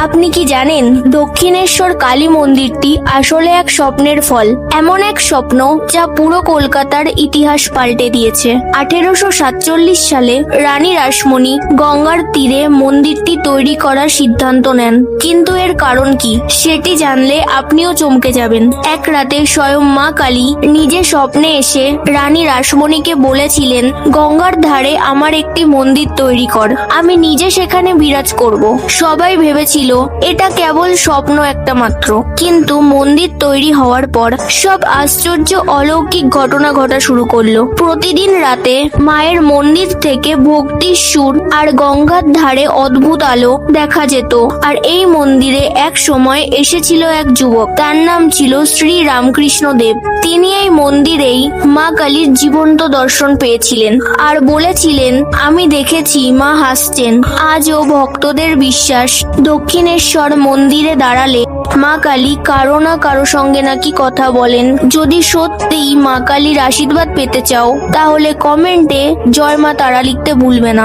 আপনি কি জানেন দক্ষিণেশ্বর কালী মন্দিরটি আসলে এক স্বপ্নের ফল। এমন এক স্বপ্ন যা পুরো কলকাতার ইতিহাস পাল্টে দিয়েছে। 1847 সালে রানী রাসমণি গঙ্গার তীরে মন্দিরটি তৈরি করার সিদ্ধান্ত নেন। কিন্তু এর কারণ কি সেটি জানলে আপনিও চমকে যাবেন। এক রাতে স্বয়ং মা কালী নিজে স্বপ্নে এসে রানী রাসমণিকে বলেছিলেন, গঙ্গার ধারে আমার একটি মন্দির তৈরি কর, আমি নিজে সেখানে বিরাজ করব। সবাই ভেবেছিল এটা কেবল স্বপ্ন একটা মাত্র, কিন্তু মন্দির তৈরি হওয়ার পর সব আশ্চর্য অলৌকিক ঘটনা ঘটা শুরু করলো। প্রতিদিন রাতে মায়ের মন্দির থেকে ভক্তির সুর আর গঙ্গার ধারে অদ্ভুত আলো দেখা যেত। আর এই মন্দিরে এক সময় এসেছিল এক যুবক, তার নাম ছিল শ্রী রামকৃষ্ণ দেব। তিনি এই মন্দিরেই মা কালীর জীবন্ত দর্শন পেয়েছিলেন আর বলেছিলেন, আমি দেখেছি মা হাসছেন। আজও ভক্তদের বিশ্বাস, দক্ষিণেশ্বর মন্দিরে দাঁড়ালে মা কালী কারো না কারো সঙ্গে নাকি কথা বলেন। যদি সত্যিই মা কালীর আশীর্বাদ পেতে চাও তাহলে কমেন্টে জয় মা তারা লিখতে ভুলবে না।